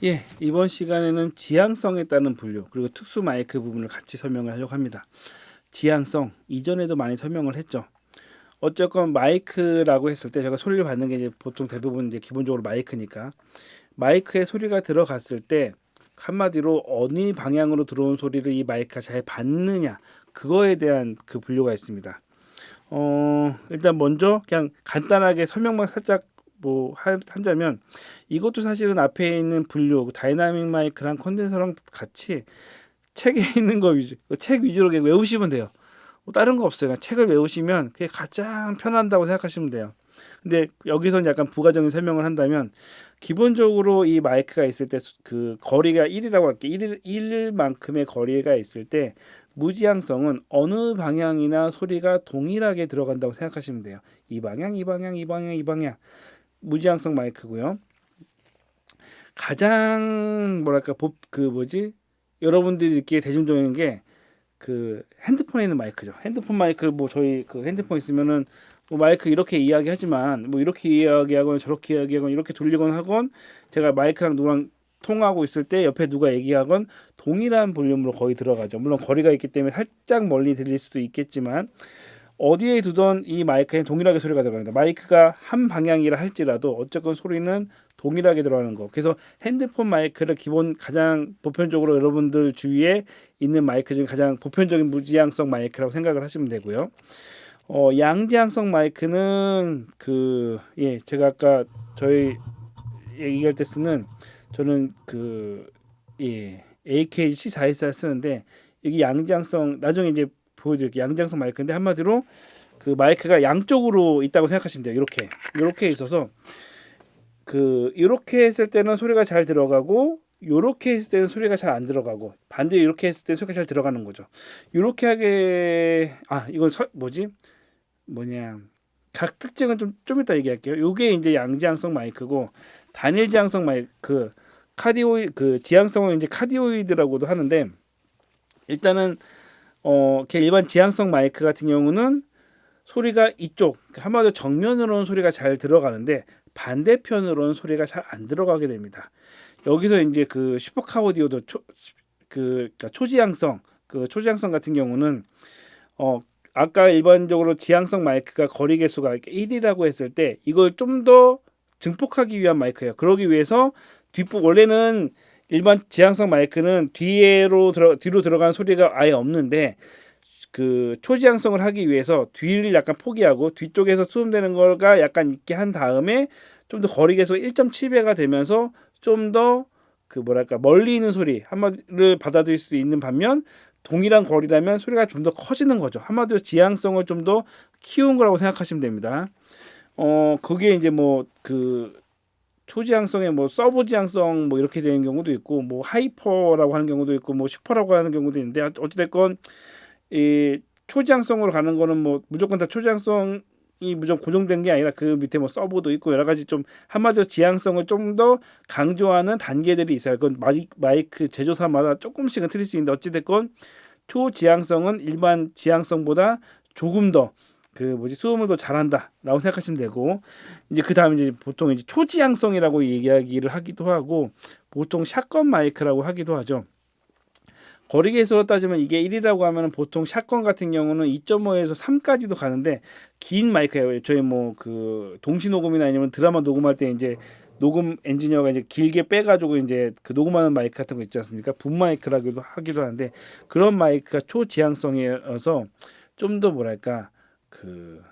예, 이번 시간에는 지향성에 따른 분류 그리고 특수 마이크 부분을 같이 설명을 하려고 합니다. 지향성 이전에도 많이 설명을 했죠. 어쨌건 마이크라고 했을 때 제가 소리를 받는 게 이제 보통 대부분 이제 기본적으로 마이크니까 마이크에 소리가 들어갔을 때 한마디로 어느 방향으로 들어온 소리를 이 마이크가 잘 받느냐 그거에 대한 그 분류가 있습니다. 일단 먼저 그냥 간단하게 설명만 살짝 한자면 이것도 사실은 앞에 있는 분류 다이나믹 마이크랑 컨덴서랑 같이 책에 있는 거 위주 책 위주로 그냥 외우시면 돼요. 뭐 다른 거 없어요. 그냥 책을 외우시면 그게 가장 편한다고 생각하시면 돼요. 근데 여기서는 약간 부가적인 설명을 한다면 기본적으로 이 마이크가 있을 때 그 거리가 1이라고 할게 1만큼의 거리가 있을 때 무지향성은 어느 방향이나 소리가 동일하게 들어간다고 생각하시면 돼요. 이 방향, 이 방향, 이 방향, 이 방향. 무지향성 마이크고요. 가장 뭐랄까 그 뭐지? 여러분들이 듣기에 대중적인 게 그 핸드폰에 있는 마이크죠. 핸드폰 마이크 뭐 저희 그 핸드폰 있으면은 뭐 마이크 이렇게 이야기하지만 뭐 이렇게 이야기하거나 저렇게 이야기하거나 이렇게 돌리거나 하건 제가 마이크랑 누구랑 통화하고 있을 때 옆에 누가 얘기하건 동일한 볼륨으로 거의 들어가죠. 물론 거리가 있기 때문에 살짝 멀리 들릴 수도 있겠지만 어디에 두던 이 마이크에 동일하게 소리가 들어갑니다. 마이크가 한 방향이라 할지라도 어쨌건 소리는 동일하게 들어가는 거. 그래서 핸드폰 마이크를 기본 가장 보편적으로 여러분들 주위에 있는 마이크 중에 가장 보편적인 무지향성 마이크라고 생각을 하시면 되고요. 양지향성 마이크는 제가 아까 저희 얘기할 때 쓰는 저는 AKG C414 쓰는데 이게 양지향성 나중에 이제 보여드릴게요. 양지향성 마이크인데 한마디로 그 마이크가 양쪽으로 있다고 생각하시면 돼요. 이렇게 있어서 이렇게 했을 때는 소리가 잘 들어가고 요렇게 했을 때는 소리가 잘 안 들어가고 반대로 이렇게 했을 때 소리가 잘 들어가는 거죠. 요렇게 하게 이건 뭐냐 각 특징은 좀 이따 얘기할게요. 요게 이제 양지향성 마이크고 단일 지향성 마이크 카디오이 그 지향성은 이제 카디오이드라고도 하는데 일단은 일반 지향성 마이크 같은 경우는 소리가 이쪽 한마디로 정면으로는 소리가 잘 들어가는데 반대편으로는 소리가 잘 안 들어가게 됩니다. 여기서 이제 그 슈퍼카 오디오도 그러니까 초지향성 같은 경우는 아까 일반적으로 지향성 마이크가 거리 개수가 1이라고 했을 때 이걸 좀 더 증폭하기 위한 마이크예요. 그러기 위해서 원래는 일반 지향성 마이크는 뒤로 들어가는 소리가 아예 없는데 그 초지향성을 하기 위해서 뒤를 약간 포기하고 뒤쪽에서 수음되는 거가 약간 있게 한 다음에 좀 더 거리 계속 1.7배가 되면서 좀 더 그 뭐랄까 멀리 있는 소리 한마디를 받아들일 수 있는 반면 동일한 거리라면 소리가 좀 더 커지는 거죠. 한마디로 지향성을 좀 더 키운 거라고 생각하시면 됩니다. 그게 이제 뭐 그 초지향성의 뭐 서브 지향성 뭐 이렇게 되는 경우도 있고 뭐 하이퍼라고 하는 경우도 있고 뭐 슈퍼라고 하는 경우도 있는데 어찌됐건 이 초지향성으로 가는 거는 뭐 무조건 다 초지향성이 무조건 고정된 게 아니라 그 밑에 뭐 서브도 있고 여러 가지 좀 한마디로 지향성을 좀 더 강조하는 단계들이 있어요. 그건 마이크 제조사마다 조금씩은 틀릴 수 있는데 어찌됐건 초지향성은 일반 지향성보다 조금 더 수음을 더 잘한다라고 생각하시면 되고 이제 그 다음에 이제 보통 이제 초지향성이라고 얘기하기를 하기도 하고 보통 샷건 마이크라고 하기도 하죠. 거리 계수로 따지면 이게 1이라고 하면 보통 샷건 같은 경우는 2.5에서 3까지도 가는데 긴 마이크예요. 저희 뭐 그 동시 녹음이나 아니면 드라마 녹음할 때 이제 녹음 엔지니어가 이제 길게 빼가지고 이제 그 녹음하는 마이크 같은 거 있지 않습니까? 붐 마이크라고도 하기도 하는데 그런 마이크가 초지향성이어서 좀 더 뭐랄까 그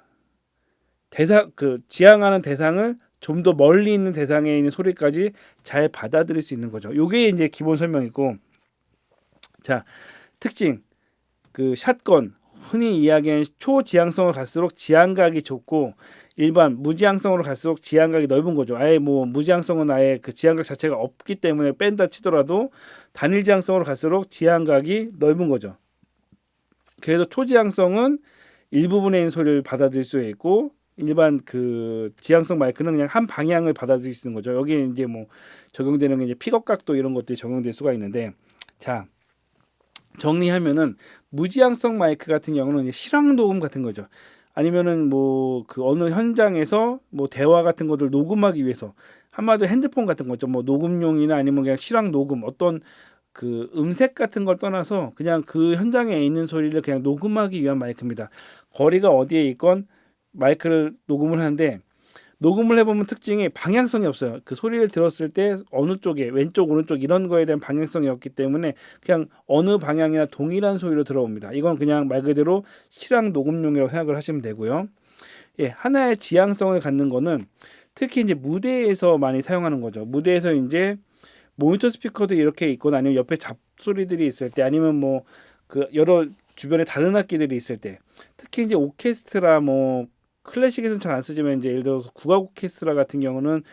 지향하는 대상을 좀 더 멀리 있는 대상에 있는 소리까지 잘 받아들일 수 있는 거죠. 요게 이제 기본 설명이고 자 특징 샷건 흔히 이야기하는 초지향성을 갈수록 지향각이 좁고 일반 무지향성으로 갈수록 지향각이 넓은 거죠. 아예 뭐 무지향성은 아예 그 지향각 자체가 없기 때문에 뺀다 치더라도 단일 지향성으로 갈수록 지향각이 넓은 거죠. 그래서 초지향성은 일부분에 있는 소리를 받아들일 수 있고 일반 그 지향성 마이크는 그냥 한 방향을 받아들일 수 있는 거죠. 여기에 이제 뭐 적용되는 게 이제 픽업 각도 이런 것들이 적용될 수가 있는데 자 정리하면은 무지향성 마이크 같은 경우는 실황 녹음 같은 거죠. 아니면은 뭐 그 어느 현장에서 뭐 대화 같은 것들 녹음하기 위해서 한마디로 핸드폰 같은 거죠. 뭐 녹음용이나 아니면 그냥 실황 녹음 어떤 그 음색 같은 걸 떠나서 그냥 그 현장에 있는 소리를 그냥 녹음하기 위한 마이크입니다. 거리가 어디에 있건 마이크를 녹음을 하는데 녹음을 해보면 특징이 방향성이 없어요. 그 소리를 들었을 때 어느 쪽에 왼쪽 오른쪽 이런 거에 대한 방향성이 없기 때문에 그냥 어느 방향이나 동일한 소리로 들어옵니다. 이건 그냥 말 그대로 실황 녹음용이라고 생각을 하시면 되고요. 예, 하나의 지향성을 갖는 거는 특히 이제 무대에서 많이 사용하는 거죠. 무대에서 이제 모니터 스피커도 이렇게 있거나 아니면 옆에 잡소리들이 있을 때 아니면 뭐 그 여러 주변에 다른 악기들이 있을 때 특히 이제 오케스트라 뭐 클래식에서는 잘 안 쓰지만 이제 예를 들어서 국악 오케스트라 같은 경우는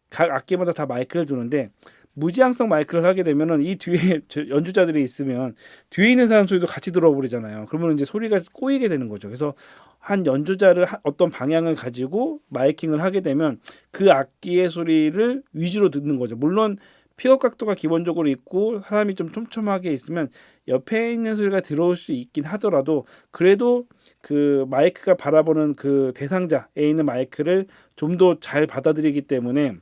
각 악기마다 다 마이크를 두는데 무지향성 마이크를 하게 되면은 이 뒤에 연주자들이 있으면 뒤에 있는 사람 소리도 같이 들어와 버리잖아요. 그러면 이제 소리가 꼬이게 되는 거죠. 그래서 한 연주자를 어떤 방향을 가지고 마이킹을 하게 되면 그 악기의 소리를 위주로 듣는 거죠. 물론 픽업 각도가 기본적으로 있고 사람이 좀 촘촘하게 있으면 옆에 있는 소리가 들어올 수 있긴 하더라도 그래도 그 마이크가 바라보는 그 대상자에 있는 마이크를 좀 더 잘 받아들이기 때문에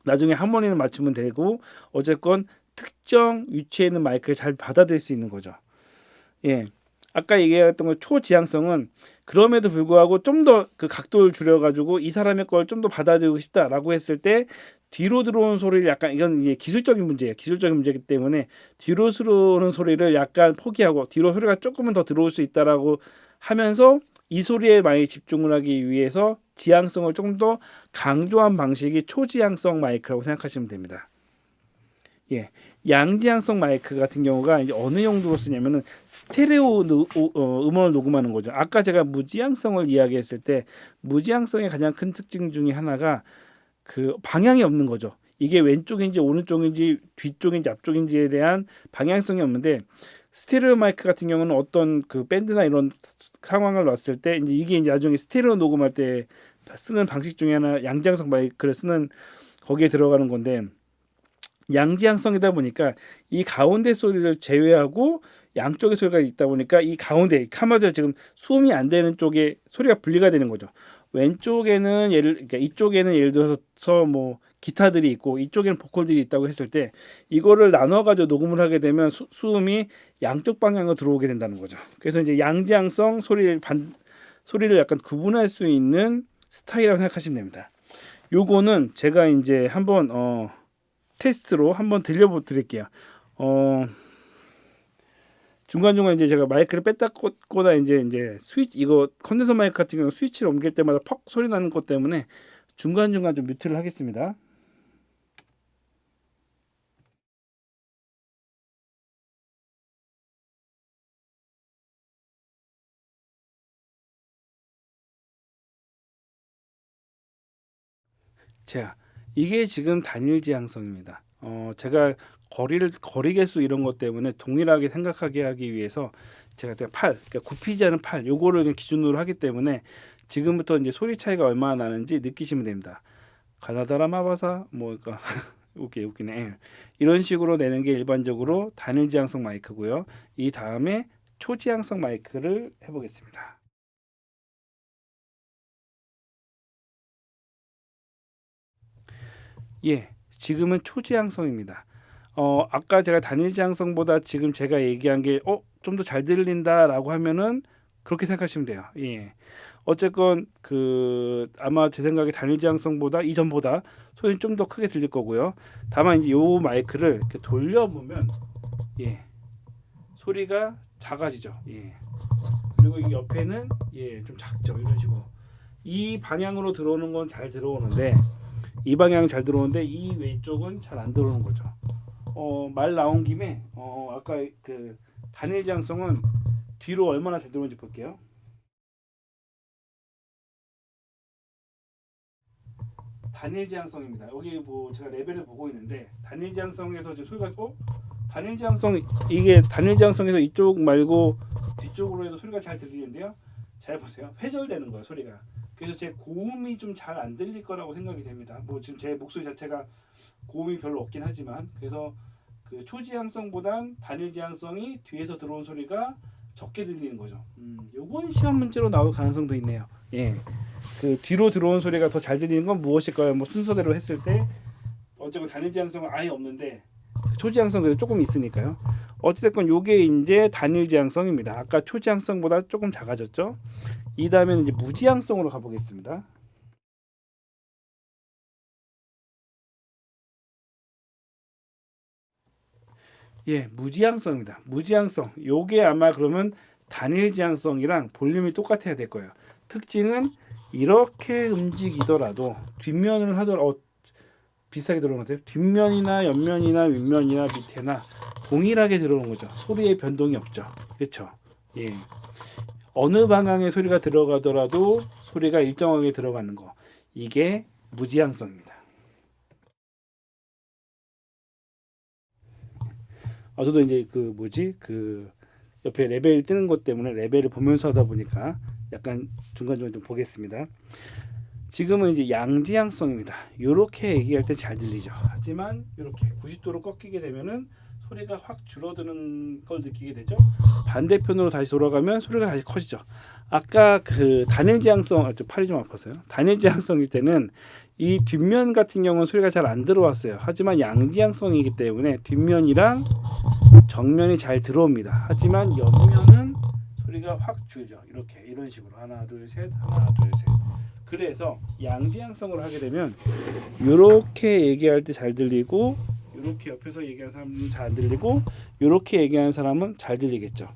나중에 하모니를 맞추면 되고 어쨌건 특정 위치에 있는 마이크를 잘 받아들일 수 있는 거죠. 예. 아까 얘기했던 거 초지향성은 그럼에도 불구하고 좀 더 그 각도를 줄여가지고 이 사람의 걸 좀 더 받아들이고 싶다라고 했을 때 뒤로 들어오는 소리를 약간 이건 이게 기술적인 문제예요. 기술적인 문제이기 때문에 뒤로 들어오는 소리를 약간 포기하고 뒤로 소리가 조금은 더 들어올 수 있다라고 하면서 이 소리에 많이 집중을 하기 위해서 지향성을 조금 더 강조한 방식이 초지향성 마이크라고 생각하시면 됩니다. 예, 양지향성 마이크 같은 경우가 이제 어느 용도로 쓰냐면은 스테레오 음원을 녹음하는 거죠. 아까 제가 무지향성을 이야기했을 때 무지향성의 가장 큰 특징 중에 하나가 그 방향이 없는 거죠. 이게 왼쪽인지 오른쪽인지 뒤쪽인지 앞쪽인지에 대한 방향성이 없는데 스테레오 마이크 같은 경우는 어떤 그 밴드나 이런 상황을 놨을 때 이제 이게 이제 나중에 스테레오 녹음할 때 쓰는 방식 중에 하나 양지향성 마이크를 쓰는 거기에 들어가는 건데 양지향성이다 보니까 이 가운데 소리를 제외하고 양쪽의 소리가 있다 보니까 이 가운데 카마도 지금 수음이 안 되는 쪽에 소리가 분리가 되는 거죠. 왼쪽에는 그러니까 이쪽에는 예를 들어서 뭐 기타들이 있고 이쪽에는 보컬들이 있다고 했을 때 이거를 나눠 가지고 녹음을 하게 되면 수음이 양쪽 방향으로 들어오게 된다는 거죠. 그래서 이제 양지향성 소리를 약간 구분할 수 있는 스타일이라고 생각하시면 됩니다. 요거는 제가 이제 한번 테스트로 한번 들려드릴게요. 중간중간 이제 제가 마이크를 뺐다 꽂거나 이제 스위치 이거 컨덴서 마이크 같은 경우 스위치를 옮길 때마다 퍽 소리 나는 것 때문에 중간중간 좀 뮤트를 하겠습니다. 자, 이게 지금 단일 지향성입니다. 제가 거리 개수 이런 것 때문에 동일하게 생각하게 하기 위해서 제가 그러니까 굽히지 않은 팔, 요거를 그냥 기준으로 하기 때문에 지금부터 이제 소리 차이가 얼마나 나는지 느끼시면 됩니다. 가나다라 마바사, 뭐, 그러니까 웃기네. 예. 이런 식으로 내는 게 일반적으로 단일 지향성 마이크고요. 이 다음에 초지향성 마이크를 해보겠습니다. 예, 지금은 초지향성입니다. 아까 제가 단일 지향성보다 지금 제가 얘기한 게 좀 더 잘 들린다라고 하면은 그렇게 생각하시면 돼요. 예. 어쨌건 그 아마 제 생각에 단일 지향성보다 이전보다 소리는 좀 더 크게 들릴 거고요. 다만 이제 요 마이크를 이렇게 돌려보면 예, 소리가 작아지죠. 예. 그리고 이 옆에는 예, 좀 작죠. 이런 식으로. 이 방향으로 들어오는 건 잘 들어오는데 이 방향이 잘 들어오는데 이 왼쪽은 잘 안 들어오는 거죠. 말 나온 김에 아까 그 단일 지향성은 뒤로 얼마나 잘 들어오는지 볼게요. 단일 지향성입니다. 여기 뭐 제가 레벨을 보고 있는데 단일 지향성에서 이제 소리가 단일 지향성 이게 단일 지향성에서 이쪽 말고 뒤쪽으로 해도 소리가 잘 들리는데요. 잘 보세요. 회절되는 거예요 소리가. 그래서 제 고음이 좀 잘 안 들릴 거라고 생각이 됩니다. 뭐 지금 제 목소리 자체가 고음이 별로 없긴 하지만 그래서 그 초지향성보단 단일 지향성이 뒤에서 들어온 소리가 적게 들리는 거죠. 요건 시험 문제로 나올 가능성도 있네요. 예. 그 뒤로 들어온 소리가 더 잘 들리는 건 무엇일까요? 뭐 순서대로 했을 때 어쨌든 단일 지향성은 아예 없는데 초지향성 그래도 조금 있으니까요. 어찌됐건 요게 이제 단일 지향성입니다. 아까 초지향성보다 조금 작아졌죠. 이 다음에는 이제 무지향성으로 가보겠습니다. 예, 무지향성입니다. 무지향성. 요게 아마 그러면 단일 지향성이랑 볼륨이 똑같아야 될 거예요. 특징은 이렇게 움직이더라도 뒷면을 하더라도 비슷하게 들어오는 것 같아요. 뒷면이나 옆면이나 윗면이나 밑에나 동일하게 들어오는 거죠. 소리의 변동이 없죠. 그렇죠? 예. 어느 방향의 소리가 들어가더라도 소리가 일정하게 들어가는 거. 이게 무지향성입니다. 저도 이제 그 옆에 레벨 뜨는 것 때문에 레벨을 보면서 하다 보니까 약간 중간중간 좀 보겠습니다. 지금은 이제 양지향성입니다. 이렇게 얘기할 때 잘 들리죠. 하지만 이렇게 90도로 꺾이게 되면은 소리가 확 줄어드는 걸 느끼게 되죠. 반대편으로 다시 돌아가면 소리가 다시 커지죠. 아까 그 단일 지향성, 팔이 좀 아팠어요. 단일 지향성일 때는 이 뒷면 같은 경우는 소리가 잘 안 들어왔어요. 하지만 양지향성이기 때문에 뒷면이랑 정면이 잘 들어옵니다. 하지만 옆면은 소리가 확 줄죠. 이렇게 이런 식으로 하나 둘 셋 하나 둘 셋. 그래서 양지향성으로 하게 되면 이렇게 얘기할 때 잘 들리고 이렇게 옆에서 얘기하는 사람은 잘 안 들리고 이렇게 얘기하는 사람은 잘 들리겠죠.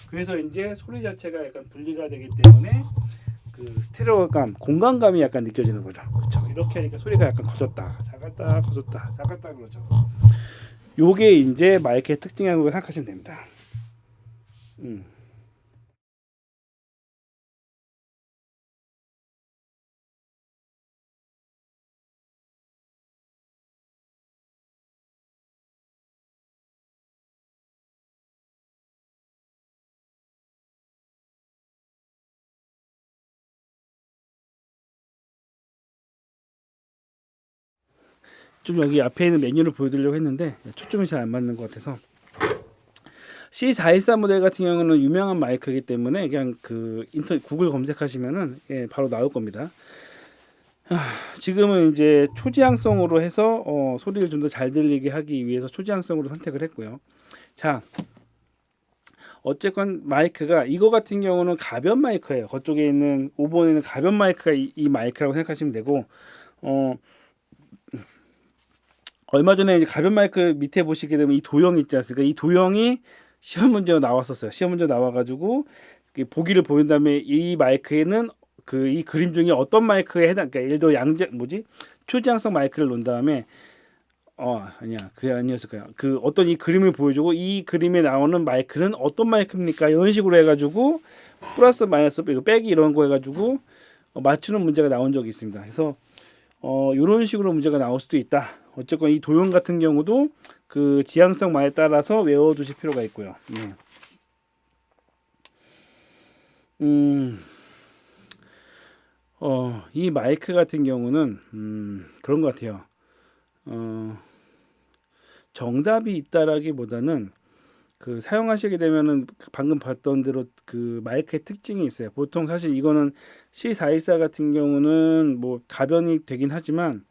그래서 이제 소리 자체가 약간 분리가 되기 때문에 그 스테레오감, 공간감이 약간 느껴지는 거죠. 그렇죠. 이렇게 하니까 소리가 약간 커졌다, 작았다, 커졌다, 작았다 그러죠. 요게 이제 마이크의 특징이라고 생각하시면 됩니다. 좀 여기 앞에 있는 메뉴를 보여드리려고 했는데 초점이 잘 안 맞는 것 같아서 C414 모델 같은 경우는 유명한 마이크이기 때문에 그냥 그 인터넷 구글 검색하시면은 바로 나올 겁니다. 지금은 이제 초지향성으로 해서 소리를 좀 더 잘 들리게 하기 위해서 초지향성으로 선택을 했고요. 자, 어쨌건 마이크가 이거 같은 경우는 가변 마이크예요. 그쪽에 있는 5번에 있는 가변 마이크가 이 마이크라고 생각하시면 되고 어, 얼마 전에 이제 가변 마이크 밑에 보시게 되면 이 도형 있지 않습니까? 이 도형이 시험 문제로 나왔었어요. 시험 문제 나와가지고 보기를 보인 다음에 이 마이크에는 그 이 그림 중에 어떤 마이크에 해당, 그러니까 예를 들어 초지향성 마이크를 놓은 다음에 아니야 그게 아니었을 거야. 그 어떤 이 그림을 보여주고 이 그림에 나오는 마이크는 어떤 마이크입니까? 이런 식으로 해가지고 플러스 마이너스 빼기 이런 거 해가지고 맞추는 문제가 나온 적이 있습니다. 그래서 이런 식으로 문제가 나올 수도 있다. 어쨌건 이 도형 같은 경우도 그 지향성만에 따라서 외워두실 필요가 있고요. 예. 이 마이크 같은 경우는 그런 것 같아요. 정답이 있다라기보다는 그 사용하시게 되면은 방금 봤던 대로 그 마이크의 특징이 있어요. 보통 사실 이거는 C414 같은 경우는 뭐 가변이 되긴 하지만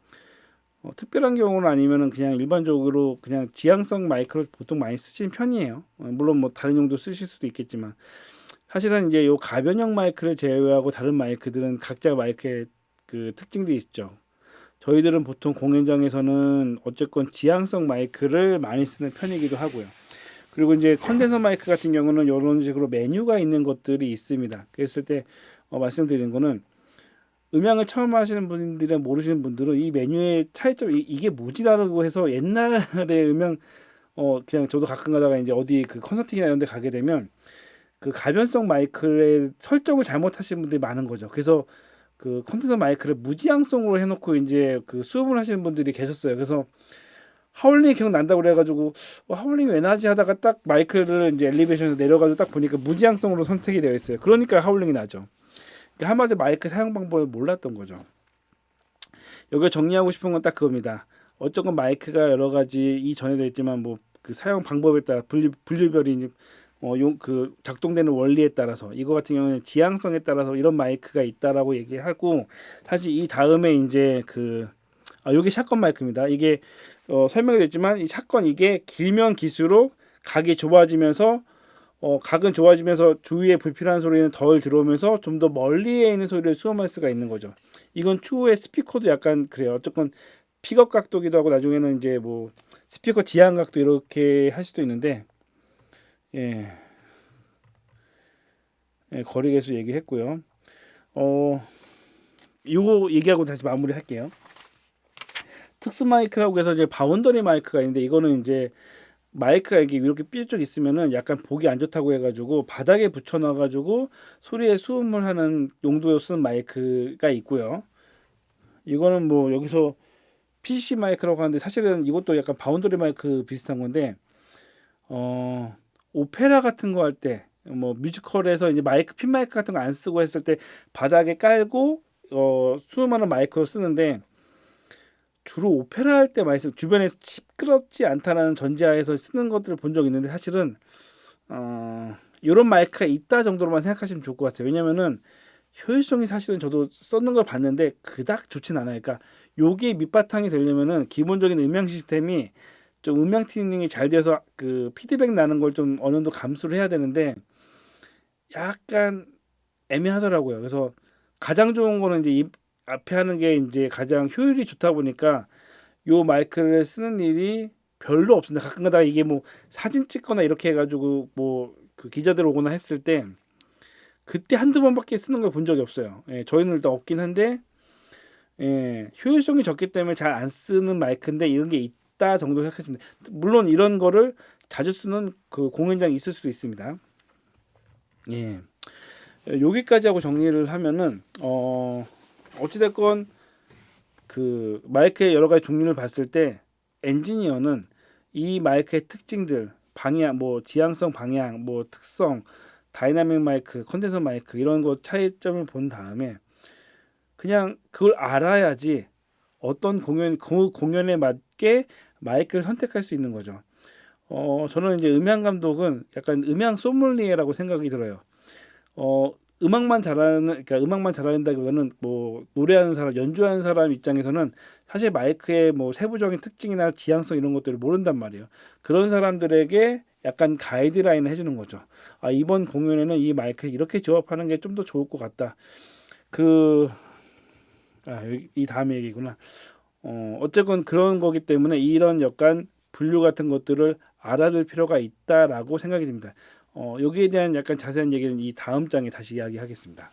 특별한 경우는 아니면은 그냥 일반적으로 그냥 지향성 마이크를 보통 많이 쓰시는 편이에요. 물론 뭐 다른 용도 쓰실 수도 있겠지만 사실은 이제 요 가변형 마이크를 제외하고 다른 마이크들은 각자 마이크의 그 특징들이 있죠. 저희들은 보통 공연장에서는 어쨌건 지향성 마이크를 많이 쓰는 편이기도 하고요. 그리고 이제 컨덴서 마이크 같은 경우는 이런 식으로 메뉴가 있는 것들이 있습니다. 그랬을 때 말씀드리는 거는 음향을 처음 하시는 분들이나 모르시는 분들은 이 메뉴의 차이점 이게 뭐지라고 해서 옛날에 음향 그냥 저도 가끔 가다가 이제 어디 그 콘서트나 이런 데 가게 되면 그 가변성 마이크의 설정을 잘못하시는 분들이 많은 거죠. 그래서 그 컨덴서 마이크를 무지향성으로 해놓고 이제 그 수업을 하시는 분들이 계셨어요. 그래서 하울링이 계속 난다고 그래가지고 하울링이 왜 나지 하다가 딱 마이크를 이제 엘리베이션에서 내려가지고 딱 보니까 무지향성으로 선택이 되어 있어요. 그러니까 하울링이 나죠. 그러니까 한마디로 마이크 사용 방법을 몰랐던 거죠. 여기 정리하고 싶은 건 딱 그겁니다. 어쨌건 마이크가 여러 가지 이전에도 있지만 뭐 그 사용 방법에 따라 분류별이 그 작동되는 원리에 따라서 이거 같은 경우는 지향성에 따라서 이런 마이크가 있다라고 얘기하고 사실 이 다음에 이제 요게 샷건 마이크입니다. 이게 설명이 됐지만 이 샷건 이게 길면 길수록 각이 좁아지면서 각은 좋아지면서 주위에 불필요한 소리는 덜 들어오면서 좀 더 멀리에 있는 소리를 수험할 수가 있는 거죠. 이건 추후에 스피커도 약간 그래요. 어쨌건 픽업 각도기도 하고 나중에는 이제 뭐 스피커 지향 각도 이렇게 할 수도 있는데 예, 거리 계수 얘기했고요. 이거 얘기하고 다시 마무리할게요. 특수 마이크라고 해서 이제 바운더리 마이크가 있는데 이거는 이제 마이크가 이렇게 삐쭉 있으면은 약간 보기 안 좋다고 해가지고 바닥에 붙여놔가지고 소리에 수음을 하는 용도로 쓰는 마이크가 있고요. 이거는 뭐 여기서 PC 마이크라고 하는데 사실은 이것도 약간 바운더리 마이크 비슷한 건데 오페라 같은 거 할 때 뭐 뮤지컬에서 이제 마이크 핀 마이크 같은 거 안 쓰고 했을 때 바닥에 깔고 수음하는 마이크로 쓰는데 주로 오페라 할 때 많이 쓰 주변에 시끄럽지 않다라는 전제하에서 쓰는 것들을 본 적이 있는데 사실은 이런 마이크가 있다 정도로만 생각하시면 좋을 것 같아요. 왜냐면은 효율성이 사실은 저도 썼는 걸 봤는데 그닥 좋진 않아요. 그러니까 요게 밑바탕이 되려면은 기본적인 음향 시스템이 좀 음향 튜닝이 잘 돼서 그 피드백 나는 걸 좀 어느 정도 감수를 해야 되는데 약간 애매하더라고요. 그래서 가장 좋은 거는 이제 이 앞에 하는 게 이제 가장 효율이 좋다 보니까 요 마이크를 쓰는 일이 별로 없습니다. 가끔가다 이게 뭐 사진 찍거나 이렇게 해가지고 뭐 그 기자들 오거나 했을 때 그때 한두 번밖에 쓰는 걸 본 적이 없어요. 저희는 일단 없긴 한데 효율성이 적기 때문에 잘 안 쓰는 마이크인데 이런 게 있다 정도 생각하시면 돼요. 물론 이런 거를 자주 쓰는 그 공연장이 있을 수도 있습니다. 예. 여기까지 하고 정리를 하면은 어찌됐건 그 마이크의 여러 가지 종류를 봤을 때 엔지니어는 이 마이크의 특징들 방향 뭐 지향성 방향 뭐 특성 다이나믹 마이크 컨덴서 마이크 이런 거 차이점을 본 다음에 그냥 그걸 알아야지 어떤 그 공연에 맞게 마이크를 선택할 수 있는 거죠. 저는 이제 음향 감독은 약간 음향 소믈리에라고 생각이 들어요. 어, 그러니까 음악만 잘한다기보다는 뭐 노래하는 사람, 연주하는 사람 입장에서는 사실 마이크의 뭐 세부적인 특징이나 지향성 이런 것들을 모른단 말이에요. 그런 사람들에게 약간 가이드라인을 해주는 거죠. 이번 공연에는 이 마이크 이렇게 조합하는 게 좀 더 좋을 것 같다. 그, 이 다음 얘기구나. 어쨌건 그런 거기 때문에 이런 약간 분류 같은 것들을 알아둘 필요가 있다라고 생각이 듭니다. 여기에 대한 약간 자세한 얘기는 이 다음 장에 다시 이야기하겠습니다.